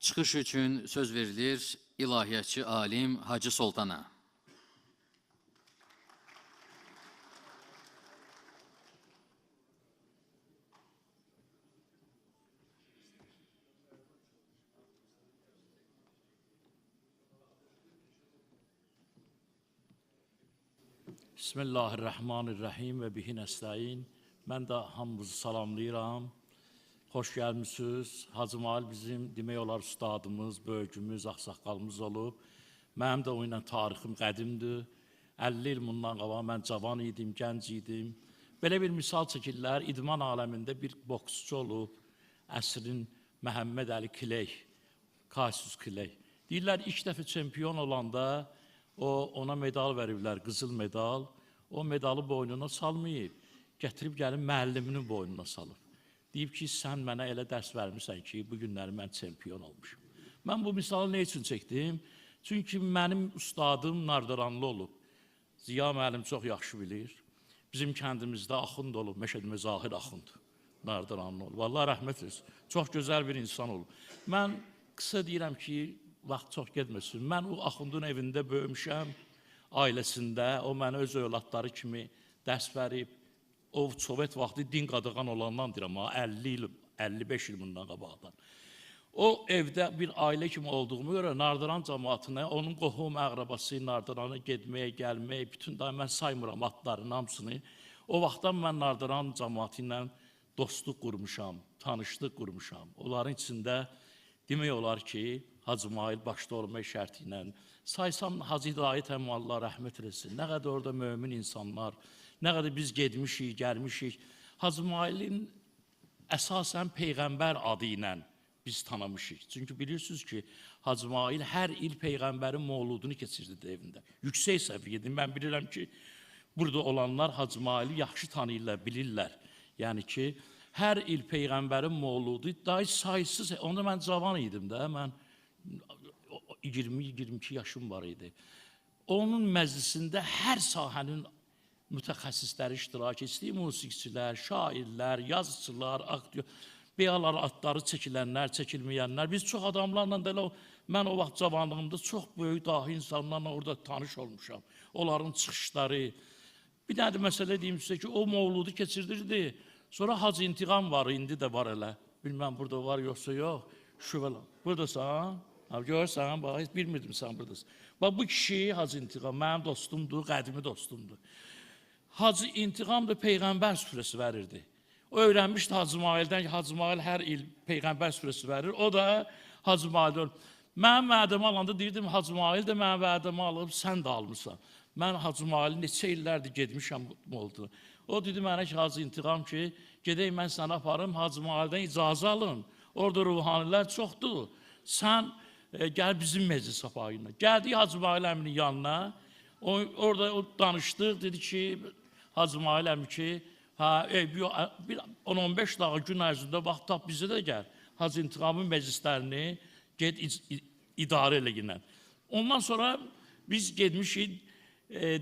Çıxış üçün söz verilir ilahiyyatçı alim Hacı Soltana. Bismillahirrahmanirrahim və bihi nəstəin. Mən də hamınızı salamlayıram. Xoş gəlmişsiniz. Hacı Mail bizim demək olar ustadımız, böyükümüz, ağsaqqalımız olub. Mənim də o ilə tarixim qədimdir. 50 il bundan qabaq mən cavan idim, gənc idim. Belə bir misal çəkirlər, idman aləmində bir boksçu olub, əsrin Məhəmməd Əli Kley, Cassius Clay. Deyirlər, ilk dəfə çempion olanda ona medal veriblər, qızıl medal. O medalı boynuna salmayıb, gətirib gəlib müəlliminin boynuna salıb. Deyib ki, sən mənə elə dərs vermirsən ki, bu günləri mən çempion olmuşum. Mən bu misalı ne üçün çəkdim? Çünki mənim ustadım Nardıranlı olub. Ziya müəllim çox yaxşı bilir. Bizim kəndimizdə axund olub, Məşəd Zahir axund. Nardıranlı olub. Allah rəhmət etsin. Çox gözəl bir insan olub. Mən qısa deyirəm ki, vaxt çox getməsin. Mən o axundun evində böyümüşəm, ailəsində. O mənə öz övladları kimi dərs verib. O Sovet vaxtı din qadağan olandan deyirəm, 50 il, 55 il bundan qabaqdan. O evdə bir ailə kimi olduğumu görə Nardıran cəmaatına, onun qohum əqrabası Nardırana getməyə, gəlməyə, bütün da mən saymıram adlarının hamısını. O vaxtdan mən Nardıran cəmaatı ilə dostluq qurmuşam, tanışlıq qurmuşam. Onların içində demək olar ki, Hacı Mail başda olmaq şərti ilə, saysam Hacı Hidayət əmi Allah rəhmət eləsin, nə qədər orada mömin insanlar, nə qədər biz gedmişik, gəlmişik. Hacı Mailin əsasən Peyğəmbər adı ilə biz tanımışıq. Çünki bilirsiniz ki, Hacı Mail hər il Peyğəmbərin məvludunu keçirdi evində. Yüksək səviyyədir. Mən bilirəm ki, burada olanlar Hacı Maili yaxşı tanıyırlar, bilirlər. Yəni ki, hər il Peyğəmbərin məvludu, daha saysız, onda mən cavan idim də, mən 20-22 yaşım var idi. Onun məclisində hər sahənin mütəxəssisləri iştirak etdi, musiqiçilər, şairlər, yazıçılar, aktyor, beyalar adları çəkilənlər, çəkilməyənlər. Biz çox adamlarla da, mən o vaxt cavanlığımda çox böyük dahi insanlarla orada tanış olmuşam. Onların çıxışları. Bir dənə də məsələ deyim sizə ki, o məvludu keçirdirdi. Sonra Hacı İntiqam var, indi də var elə. Bilməm, burada var, yoxsa yox. Şüvələ. Buradasan? Görürsən, bax, bilmirdim sən buradasın. Bax, bu kişi Hacı İntiqam, mənim dostumdur, qədimi dostumdur. Hacı İntiqam da Peyğəmbər sürəsi verirdi. O öyrənmişdi Hacı Maildən ki, Hacı Mail hər il Peyğəmbər sürəsi verir. O da Hacı Maildən. Mənim vədəmi alanda deyirdim, Hacı Mail də mənim vədəmi alıb, sən də almışsan. Mən Hacı Mailin neçə illərdir gedmişəm oldu. O dedi mənə ki, Hacı İntiqam ki, gedək mən sənə aparım, Hacı Maildən icazə alın. Orada ruhanilər çoxdur. Sən gəl bizim məclis apayına. Gəldik Hacı Mail əminin yanına. Orada danışdıq, dedi ki, Hacı Mail əmi ki, 10-15 dağı gün ərzində vaxt tap bizə də gəl. Hacı İntiqamın məclislərini get idarə elə yinən. Ondan sonra biz gedmişik,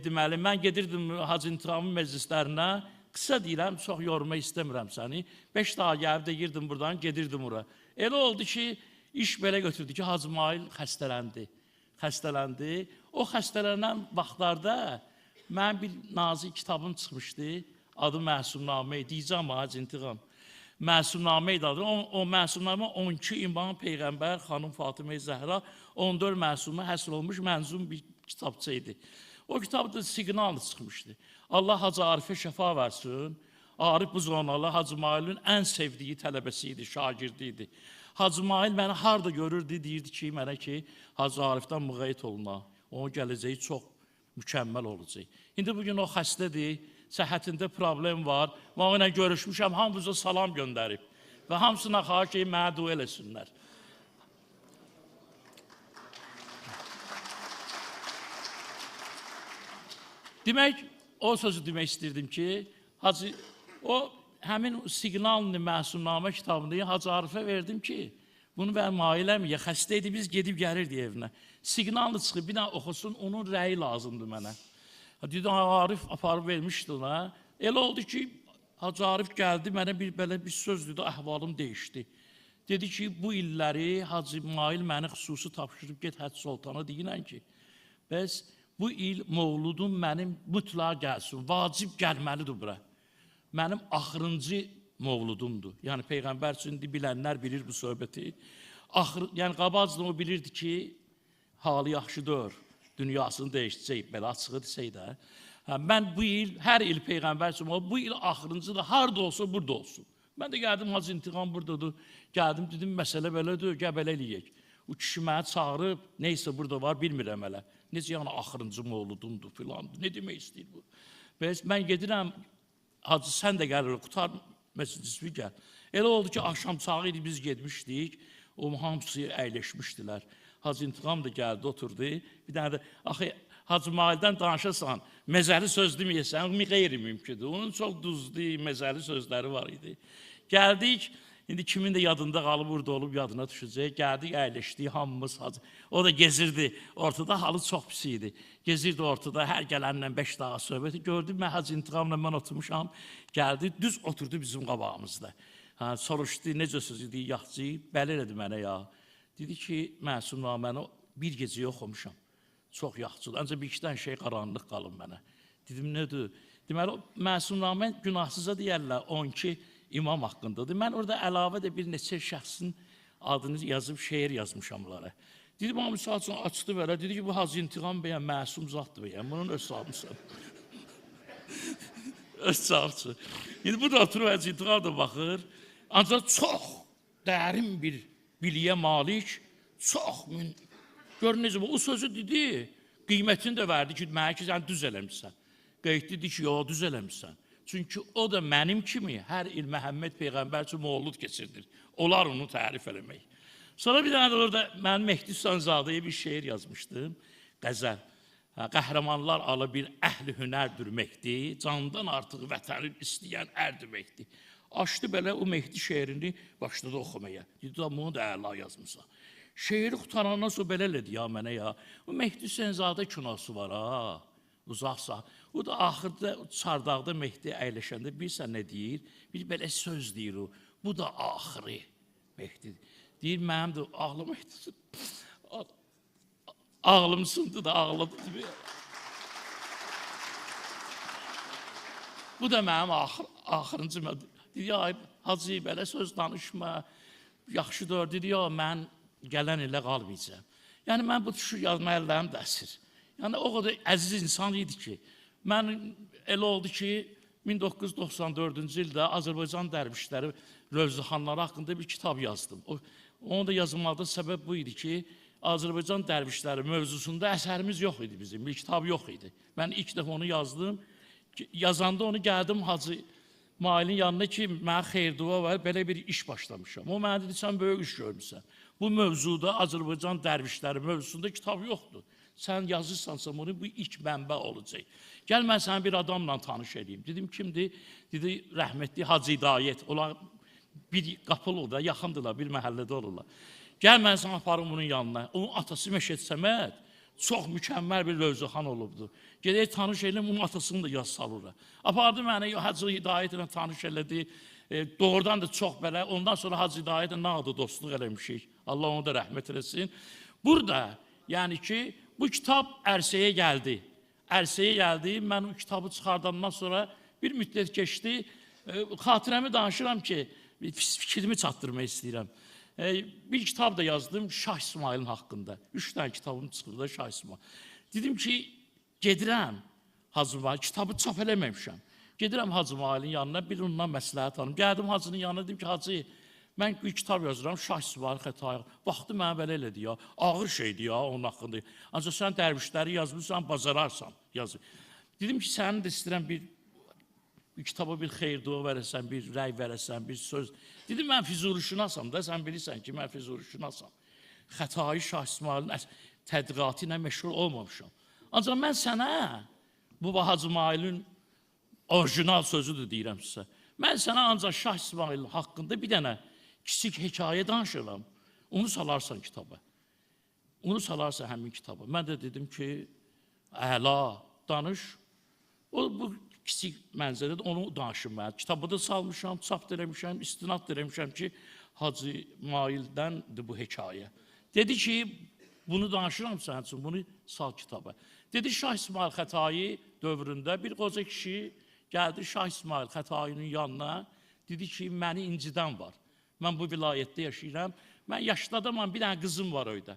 deməli, mən gedirdim Hacı İntiqamın məclislərinə, qısa deyirəm, çox yormaq istəmirəm səni. 5 dağa gəlib də girdim buradan, gedirdim ora. Elə oldu ki, iş belə götürdü ki, Hacı Mail xəstələndi. O xəstələnən vaxtlarda mənim bir nazik kitabım çıxmışdı. Adı Məsumnamə idi. Deyəcəm, Hacı İntiqam. Məsumnamə idi adı. O Məsumnamə 12 İmam Peyğəmbər, xanım Fatimə Zəhra, 14 məsumə həsr olmuş mənzum bir kitabça idi. O kitabda siqnalı çıxmışdı. Allah Hacı Arifə şəfa versin. Arif bu zamanlar Hacı Mailin ən sevdiyi tələbəsi idi, şagirdi idi. Hacı Mail məni harada görürdü, deyirdi ki, mənə ki, Hacı Arifdən müğayət oluna. Onun gələcəyi çox mükəmməl olacaq. İndi bugün o xəstədir, səhhətində problem var. Mən onunla görüşmüşəm, hamımıza salam göndərib. Və hamısına xahiş edib, mənə dua eləsinlər. Demək, o sözü demək istirdim ki, o həmin siqnalını Məsumnamə kitabını Hacı Arifə verdim ki, bunu və Mailəmiyə xəstə idi, biz gedib gəlirdik evinə. Siqnalını çıxıb, bir dənə oxusun, onun rəyi lazımdır mənə. Dedi, Arif aparıb vermişdi ona. Elə oldu ki, Hacı Arif gəldi, mənə belə bir söz dedi, əhvalım değişdi. Dedi ki, bu illəri Hacı İsmail məni xüsusi tapşırıb, get Hacı Sultana deyinən ki, bəs bu il Mövludum mənim mütləq gəlsin, vacib gəlməlidir bura. Mənim axırıncı Mövludumdur. Yəni, Peyğəmbər üçün bilənlər bilir bu söhbəti. Yəni, qabaqcadan o bilirdi ki, halı yaxşıdır, dünyasını dəyişəcək, belə açığı desək də. Mən bu il, hər il Peyğəmbər üçün, bu il axırıncı da harada olsa, burada olsun. Mən də gəldim, Hacı İntiqam buradadır. Gəldim, dedim, məsələ belədir, gəl belə eləyək. O kişi məni çağırıb, neysə burada var, bilmirəm hələ. Necə yəni axırıncı Mövludumdur, filandır. Ne demək istəyir bu? Bəs mən gedirəm, Hacı, sən də gəlir, qutar məscidisi gəl. Elə oldu ki, axşam çağı idi, biz getmişdik. O hamısı əyləşmişdilər. Hacı İntiqam da gəldi, oturdu. Bir dənə də, axı, Hacı İsmaildən danışırsan, məzəli söz deməyəsən, qeyri-mümkündür. Onun çox duzlu, məzəli sözləri var idi. Gəldik, indi kimin də yadında qalıb, burada olub, yadına düşəcək. Gəldik, əyləşdik, hamımız, o da gezirdi, ortada halı çox pis idi. Gezirdi ortada, hər gələnlə 5 dağa söhbəti gördüm, mən Hacı İntiqamla mən oturmuşam, gəldi, düz oturdu bizim qabağımızda. Soruşdu, necə söz idi, yaxçı, bəli elədi mənə ya. Dedi ki, məsumnaməni bir gecə oxumuşam, çox yaxçıdır, ancaq bir iki dənə şey qaranlıq qalıb mənə. Dedim, nədir? Deməli, məsumnamə günahsıza deyərlər, 12 imam haqqındadır. Mən orada əlavə də bir neçə şəxsin adını yazıb, şeir yazmışam onlara. Dedim, amma misal üçün açdı belə, dedi ki, bu Hacı İntiqam bəyən məsum zatdır bəyən, bunun öz sahibsən. Öz sahibsin. İndi bu da oturub Hacı İntiqam da baxır, ancaq çox dərin bir biliyə malik, çox gör necə, o sözü dedi, qiymətini də verdi ki, mənə ki, sən düz eləmişsən. Qeyd dedi ki, yox, düz eləmişsən. Çünki o da mənim kimi hər il Məhəmməd Peyğəmbər üçün Mövlud keçirdir. Olar onu tərif eləmək. Sonra bir dənə də orada mən Mehdi Sönzadəyə bir şeir yazmışdım, qəzəl. Qəhrəmanlar alı bir əhli hünərdir Mehdi, candan artıq vətənin istəyən ərdir Mehdi. Açdı belə o Mehdi şeirini başladı oxumaya. Dedi, bunu da əla yazmışsan. Şeiri qutarandan sonra belə elədi ya mənə ya. O Mehdi Sönzadə kinosu var ha, uzaqsa. O da axırda çardaqda Mehdi əyləşəndə bilsən nə deyir? Bir belə söz deyir o. Bu da axırı Mehdi. Deyir, mənim də ağlım Mehdisin. Ağlım sındı da ağladı. Bu da mənim axırıncı Mehdi. Dedi, ya Hacı, belə söz danışma, yaxşıdır. Dedi, ya mən gələn ilə qalmayacağım. Yəni, mən bu düşür yazma əllərim də əsir. Yəni, o qədər əziz insan idi ki, mən elə oldu ki, 1994-cü ildə Azərbaycan dərvişləri, Rövzəxanları haqqında bir kitab yazdım. Onu da yazılmaqda səbəb bu idi ki, Azərbaycan dərvişləri mövzusunda əsərimiz yox idi bizim, bir kitab yox idi. Mən ilk dəfə onu yazdım. Yazanda onu gəldim Hacı İsmailin yanına ki, mənə xeyir-dua var, belə bir iş başlamışam. O mənə dedi, sən böyük iş görmüşsən. Bu mövzuda Azərbaycan dərvişləri mövzusunda kitab yoxdur. Sən yazırsansa bunu, bu ilk mənbə olacaq. Gəl, mən sənə bir adamla tanış edeyim. Dedim, kimdir? Dedi, rəhmətli Hacı İdayət. Onlar bir qapılı da, yaxındırlar, bir məhəllədə olurlar. Gəl, mən sənə aparım bunun yanına. Onun atası Məşəd Səməd çox mükəmməl bir Rövzəxan olubdur. Gedək, tanış edeyim, onun atasını da yaz salırlar. Apardı mənə, Hacı İdayət ilə tanış elədi. Doğrudan da çox belə, ondan sonra Hacı İdayətlə nə adı dostluq eləmişik. Allah onu da rəhmət eləsin. Burada, yəni ki, bu kitab ərsəyə gəldi. Ərsəyə gəldi, mən o kitabı çıxardandan sonra bir müddət keçdi. Xatirəmi danışıram ki, fikrimi çatdırmaq istəyirəm. Bir kitab da yazdım Şah İsmailin haqqında. 3 dənə kitabım çıxır da Şah İsmail. Dedim ki, gedirəm Hacı İsmail, kitabı çap eləməmişəm. Gedirəm Hacı İsmailin yanına, bir ondan məsləhət alım. Gəldim Hacının yanına, dedim ki, Hacı, mən bir kitab yazıram, Şah İsmail xətayı. Baxdı, mənə belə elədi ya, ağır şeydir ya, onun haqqında. Ancaq sən dərvişləri yazmışsan, bacararsan, yazır. Dedim ki, sənin də istəyirəm bir kitaba bir xeyir-dua verəsən, bir rəy verəsən, bir söz. Dedim, mən Füzulişünasam da, sən bilirsən ki, mən Füzulişünasam. Xətayı Şah İsmailin tədqiqatı ilə məşğul olmamışam. Ancaq mən sənə, bu Hacı İsmailin orijinal sözüdür deyirəm sizə. Mən sənə ancaq Şah İsmail haqqında bir dənə kiçik hekayə danışıram. Onu salarsan kitaba. Onu salarsan həmin kitaba. Mən də dedim ki, əla, danış. Bu kiçik mənzərədə onu danışım mən. Kitabı da salmışam, çap da eləmişəm, istinad da eləmişəm ki, Hacı Mail'dəndir bu hekayə. Dedi ki, bunu danışıram sənin üçün, bunu sal kitaba. Dedi, Şah İsmail Xətai dövründə bir qoca kişi gəldi Şah İsmail Xətainin yanına, dedi ki, məni incidən var. Mən bu vilayətdə yaşayıram, mən yaşlı adamam, bir dənə qızım var oyda.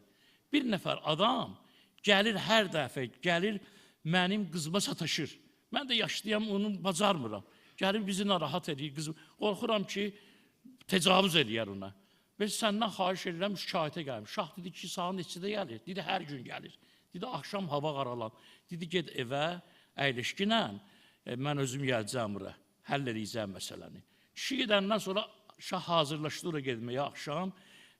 Bir nəfər adam gəlir hər dəfə, gəlir mənim qızıma sataşır. Mən də yaşlıyam, onu bacarmıram. Gəlir bizi narahat edir qızım. Qorxuram ki, təcavüz eləyər ona. Və səndən xahiş edirəm, şikayətə gəlmiş. Şah dedi ki, saat neçədə gəlir? Dedi, hər gün gəlir. Dedi, axşam hava qaralan. Dedi, get evə, əyləşkinə, mən özüm gələcəm bura, həll edəcəm məsələni. Kişi gedəndən sonra şah hazırlaşdı ora getməyə axşam.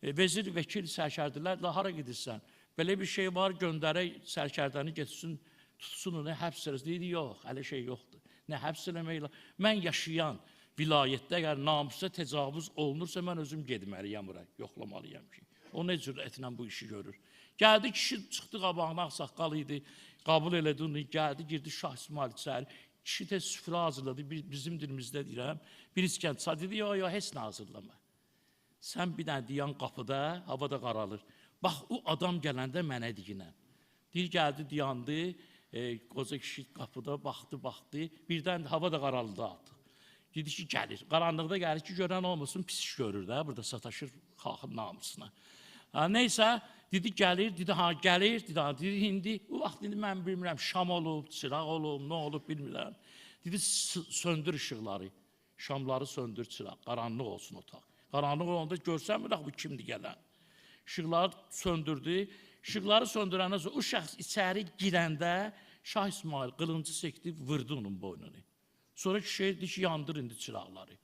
Vezir, vəkil, sərkərdələr, hara gedirsən? Belə bir şey var, göndərək, sərkərdəni getsin, tutsun onu, həbs eləsin. Dedi, yox, hələ şey yoxdur. Nə həbs eləməklə? Mən yaşayan vilayətdə, əgər namusa təcavüz olunursa, mən özüm gedməliyəm bura, yoxlamalıyam ki. O ne cürətlə bu işi görür. Gəldi, kişi çıxdı qabağına, ağsaqqal idi, qabul elədi onu, gəldi, girdi Şah İsmail içəri. Kişi tez süfrə hazırladı, bizim dilimizdə deyirəm, bir İskənd çay dedi, yox, heç nə hazırlama. Sən bir dənə deyən qapıda, havada qaralır. Bax, o adam gələndə mənə deyinə. Deyir, gəldi, dayandı, qoca kişi qapıda baxdı, birdən havada qaraldı artıq. Dedi ki, gəlir. Qaranlıqda gəlir ki, görən olmasın, pis iş görür də, burada sataşır xalqın namusuna. Neysə, dedi, gəlir, dedi, gəlir, dedi, indi, o vaxt dedi, mən bilmirəm, şam olub, çıraq olub, nə olub, bilmirəm. Dedi, söndür işıqları, şamları söndür çıraq, qaranlıq olsun otaq. Qaranlıq olanda görsənmir, bu kimdir gələn. İşıqları söndürdü, işıqları söndürəndən sonra o şəxs içəri girəndə Şah İsmail qılıncı çəkdi, vurdu onun boynunu. Sonra kişiyə dedi ki, yandır indi çıraqları.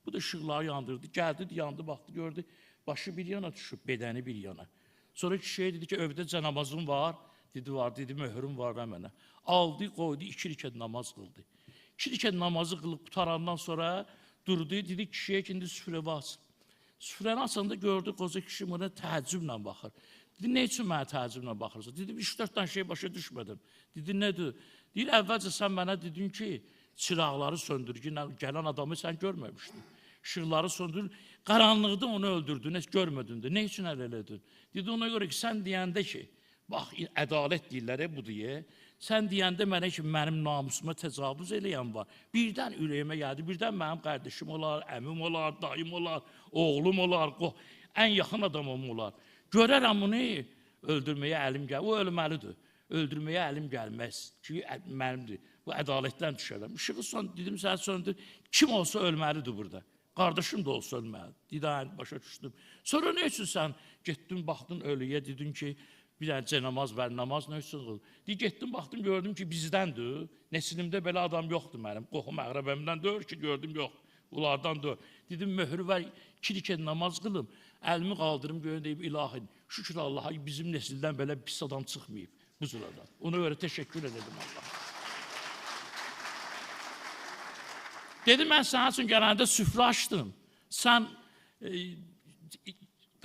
Bu da işıqları yandırdı, gəldi, yandı, baxdı, gördü, başı bir yana düşüb, bədəni bir yana. Sonra kişiyə dedi ki, evdə cənamazım var, dedi, var, dedi, möhürüm var və mənə. Aldı, qoydu, 2 rükət namaz qıldı. 2 rükət namazı qılıb qutarandan sonra durdu, dedi, kişiyə ki, indi süfrə varsın. Süfrəni açanda gördü, qoca kişi buna təəccüblə baxır. Dedi, nə üçün mənə təəccüblə baxırsan? Dedi, 3-4 dənə şey başa düşmədim. Dedi, nədir? Deyir, əvvəlcə sən mənə dedin ki, çıraqları söndür, gələn adamı sən görməmişdin. Işıqları söndür, qaranlıqda onu öldürdün, heç görmədin də. Nə üçün əl elədin? Dedi, ona görə ki, sən deyəndə ki, bax, ədalət deyirlər, bu deyə, sən deyəndə mənə ki, mənim namusuma təcavüz eləyən var. Birdən ürəyimə gəldi, birdən mənim qardaşım olar, əmim olar, dayım olar, oğlum olar, ən yaxın adamım olar. Görərəm bunu, öldürməyə əlim gəl, o ölməlidir. Öldürməyə əlim gəlməz ki, mənimdir. Bu ədalətdən düşərəm. Işığı dedim, sən söndür, kim olsa ölməlidir burada. Qardaşım da olsa ölməlidir. Didən, başa düşdüm. Sonra nə üçün sən getdin, baxdın ölüyə, dedin ki, bir dənə cənamaz ver, namaz nə üçün qıl? Deyir, getdim, baxdım, gördüm ki, bizdəndir. Nəsilimdə belə adam yoxdur mənim. Qohum əqrəbəmdən deyir ki, gördüm, yox. Bunlardan deyir. Dedim, möhrü ver, 2 rükət namaz qılım. Əlimi qaldırım, görün deyib, ilahi, şükür Allaha, bizim nəsildən belə pis adam çıxmayıb. Bu cürədən. Ona görə təşəkkür edelim Allaha. Dedi, mən sənin üçün gələndə süfrə açdım. Sən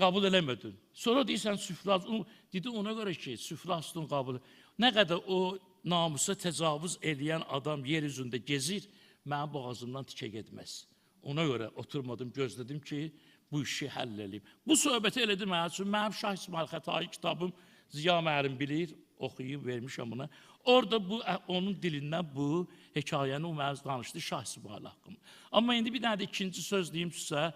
qəbul eləmədin. Sonra deyirsən, süfrə açdın. Dedi, ona görə ki, süfrə açdın, qəbul eləmədin. Nə qədər o namusa təcavüz eləyən adam yer üzündə gezir, mənim boğazımdan tikə getməz. Ona görə oturmadım, gözlədim ki, bu işi həll eləyim. Bu söhbəti elədim mənim üçün. Mənim Şah İsmail Xətai kitabım Ziya müəllim bilir, oxuyub vermişəm buna. Orada onun dilindən bu hekayəni o mənə danışdı Şah İsmail haqqında. Amma indi bir dənə də ikinci söz deyim sizə,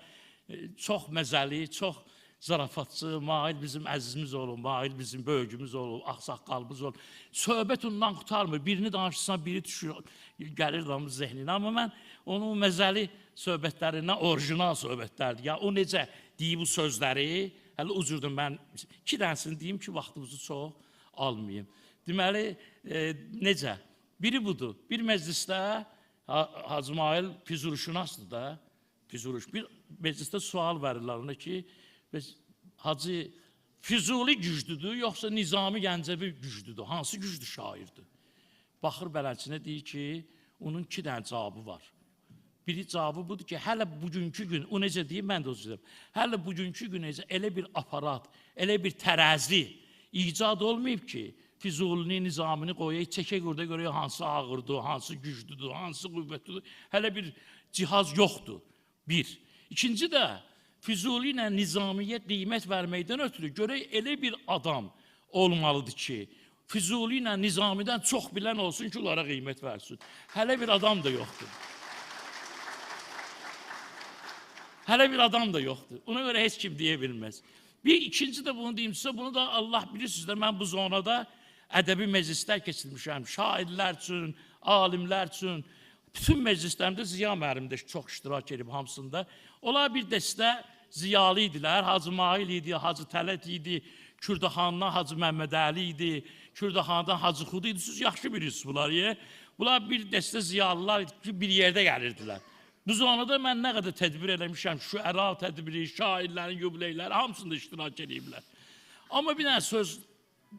çox məzəli, çox zarafatçı, Mail bizim əzizimiz olub, Mail bizim böyücümüz olub, ağsaqqalımız olub. Söhbət ondan qutarmır, birini danışırsan, biri düşür, gəlir adamın zehninə. Amma mən onun məzəli söhbətlərindən orijinal söhbətlərdir. Ya o necə deyib bu sözləri, hələ ucurdum mən 2 dənəsini deyim ki, vaxtımızı çox almayayım. Deməli, necə? Biri budur, bir məclisdə Hacı Mail Füzulişünasdır da, bir məclisdə sual verirlər ona ki, Hacı Füzuli güclüdür, yoxsa Nizami Gəncəvi güclüdür, hansı güclü şairdir? Baxır bələdçinə deyir ki, onun 2 dənə cavabı var. Biri cavabı budur ki, hələ bugünkü gün, o necə deyim, mən də o deyirəm, hələ bugünkü gün elə bir aparat, elə bir tərəzi icad olmayıb ki, Füzulini, Nizamini qoyaq, çəkək orada görək hansı ağırdır, hansı güclüdür, hansı qüvvətlidir, hələ bir cihaz yoxdur, bir. İkinci də, Füzuli ilə Nizamiyə qiymət verməkdən ötürü görək elə bir adam olmalıdır ki, Füzuli ilə Nizamidən çox bilən olsun ki, onlara qiymət versin. Hələ bir adam da yoxdur. Hələ bir adam da yoxdur. Ona görə heç kim deyə bilməz. Bir ikinci də bunu deyim sizə, bunu da Allah bilirsiniz də, mən bu zonada ədəbi məclislər keçirmişəm. Şairlər üçün, alimlər üçün, bütün məclislərimdə Ziya müəllim də çox iştirak edib hamısında. Onlar bir dəstə ziyalı idilər. Hacı Mail idi, Hacı Tələt idi, Kürdaxandan Hacı Məmməd Əli idi, Kürdaxandan Hacı Xudu idi. Siz yaxşı bilirsiniz bunları. Bunlar bir dəstə ziyalılar ki, bir yerdə gəlirdilər. Bu zonada mən nə qədər tədbir eləmişəm, şüəra tədbiri, şairlərin yubileyləri, hamısında iştirak ediblər. Amma bir dənə söz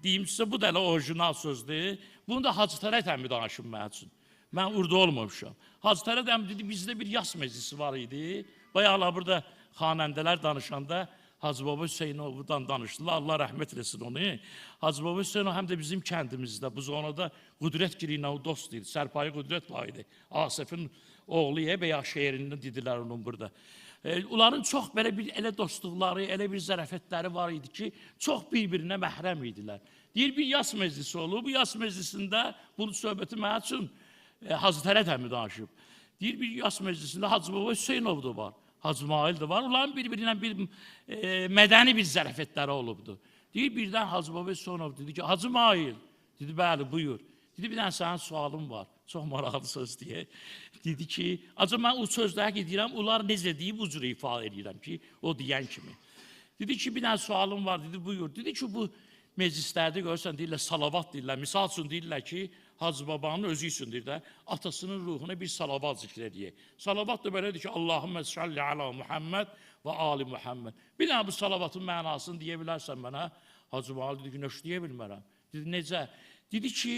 deyim sizə, bu da elə orijinal sözdür. Bunu da Hacı Tələt əmi danışım mən üçün. Mən urdu olmamışam. Hacı Tələt əmi dedi, bizdə bir yas meclisi var idi. Bayaqlar burada xanəndələr danışanda Hacı Baba Hüseynovdan danışdılar. Allah rəhmət eləsin onu. Hacı Baba Hüseynov həm də bizim kəndimizdə, bu zonada Qüdrət Giri ilə dost idi. Sərpayı Qüdrət var idi. Asifin oğlu Bəyaq şeirindən dedilər onun burada. Onların çox belə bir elə dostluqları, elə bir zərafətləri var idi ki, çox bir-birinə məhrəm idilər. Deyir, bir yas meclisi olub. Bu yas meclisində, bunu söhbəti mənə üçün Hacı Tələt əmi danışıb. Deyir, bir yas meclisində Hacı Baba Hüseynov da var. Hacı Mail də var. Onların bir-birinə bir mədəni bir zərafətləri olubdu. Deyir, birdən Hacı Baba Hüseynov dedi ki, Hacı Mail, dedi, bəli, buyur. Dedi, bir dənə sənin sualım var. Çox maraqlı söz deyə. Dedi ki, acaba mən o sözləri gedirəm, onlar necə deyib, o cürə ifadə edirəm ki, o deyən kimi. Dedi ki, bir dənə sualım var, dedi, buyur. Dedi ki, bu meclislərdə görürsən, deyirlər, salavat deyirlər. Misal üçün deyirlər ki, Hacı Babanın özü üçün deyirlər, atasının ruhuna bir salavat zikr edəyək. Salavat da belədir ki, Allahümmə salli ala Muhammed və ali Muhammed. Bir dənə bu salavatın mənasını deyə bilərsən mənə. Hacı Mail dedi ki, nə deyə bilmərəm. Dedi, necə? Dedi ki,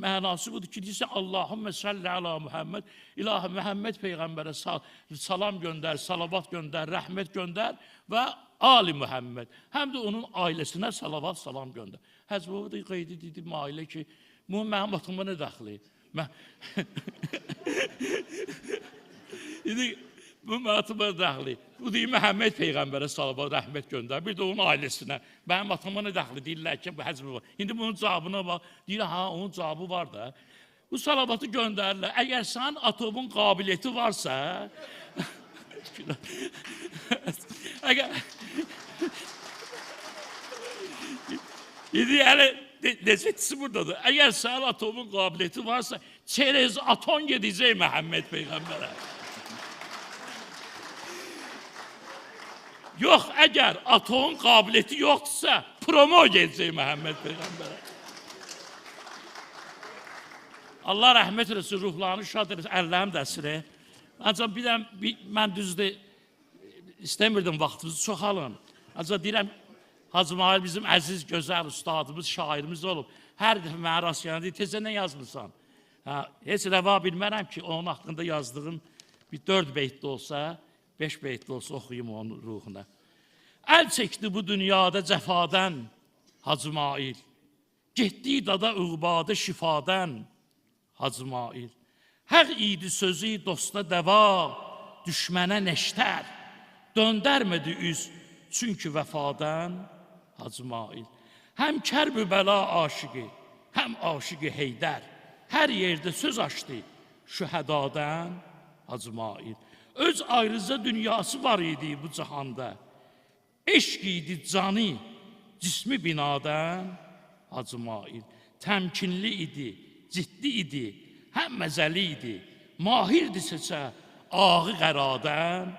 mənası budur ki, deyirsə, Allahümmə salli ala Muhammed, İlahi Məhəmməd Peyğəmbərə salam göndər, salavat göndər, rəhmət göndər və Ali Muhammed. Həm də onun ailəsinə salavat, salam göndər. Hacı Baba da qeydi dedi, ailə ki, bu mənim atıma nə dəxli? Dedi, bu mənim atıma nə dəxli? Bu deyir, Məhəmməd Peyğəmbərə salavat, rəhmət göndər, bir də onun ailəsinə. Mənim atıma nə dəxli deyirlər ki, bu Hacı Baba. İndi bunun cavabına bax, deyir, ha, onun cavabı var da. Bu salavatı göndərirlər. Əgər sənin atomun qabiliyyəti varsa, əgər... İndi yəni, necətisi buradadır. Əgər sənin atomun qabiliyyəti varsa, çerez atom gedəcək Məhəmməd Peyğəmbərə. Yox, əgər atomun qabiliyyəti yoxdursa, promo gedəcək Məhəmməd Peyğəmbərə. Allah rəhmət eləsin, ruhlarını şad eləsin, əllərim dəsir. Ancaq bir də, mən düzdür, istəmirdim vaxtımızı çoxalın. Ancaq deyirəm, Hacı Mail bizim əziz, gözəl ustadımız, şairimiz olub. Hər dəfə mənə rast gələn deyir, tezə nə yazmırsan? Heç rəva bilmərəm ki, onun haqqında yazdığım bir 4 beytdə olsa, 5 beytdə olsa oxuyum onun ruhuna. Əl çəkdi bu dünyada cəfadən Hacı Mail. Getdi dada uğbadı şifadən Hacı Mail. Həq idi sözü dosta dəva, düşmənə neştər. Döndərmədi üz, çünki vəfadən Hacı Mail. Həm kərb-ü bəla aşıqı, həm aşıqı Heydər. Hər yerdə söz açdı şühədadən Hacı Mail. Öz ayrıca dünyası var idi bu cahanda. Eşq idi canı, cismi binadən Hacı Mail. Təmkinli idi, ciddi idi, həm məzəli idi. Mahirdi seçə ağı qəradən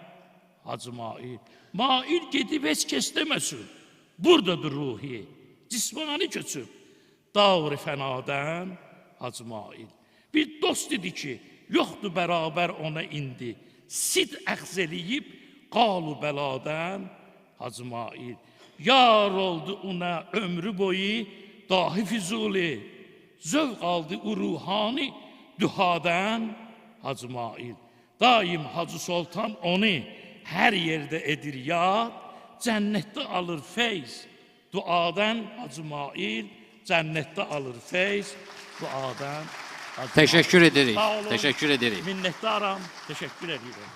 Hacı Mail. Mail gedib heç kəs deməsin, buradadır ruhi, cismani köçüb, davr-ı fənadən Hacı Mail. Bir dost dedi ki, yoxdur bərabər ona indi, sid əxz eləyib, qalu bəladən Hacı Mail. Yar oldu ona ömrü boyu, dahi Füzuli, zövq aldı ruhani dühadən Hacı Mail. Daim Hacı Sultan onu hər yerdə edir yad, cənnətdə alır feyz, duadan Hacı Mail, cənnətdə alır feyz, duadan Hacı Mail. Teşekkür ederiz. Sağ olun. Teşekkür ederiz. Minnetdaram, teşekkür ediyorum.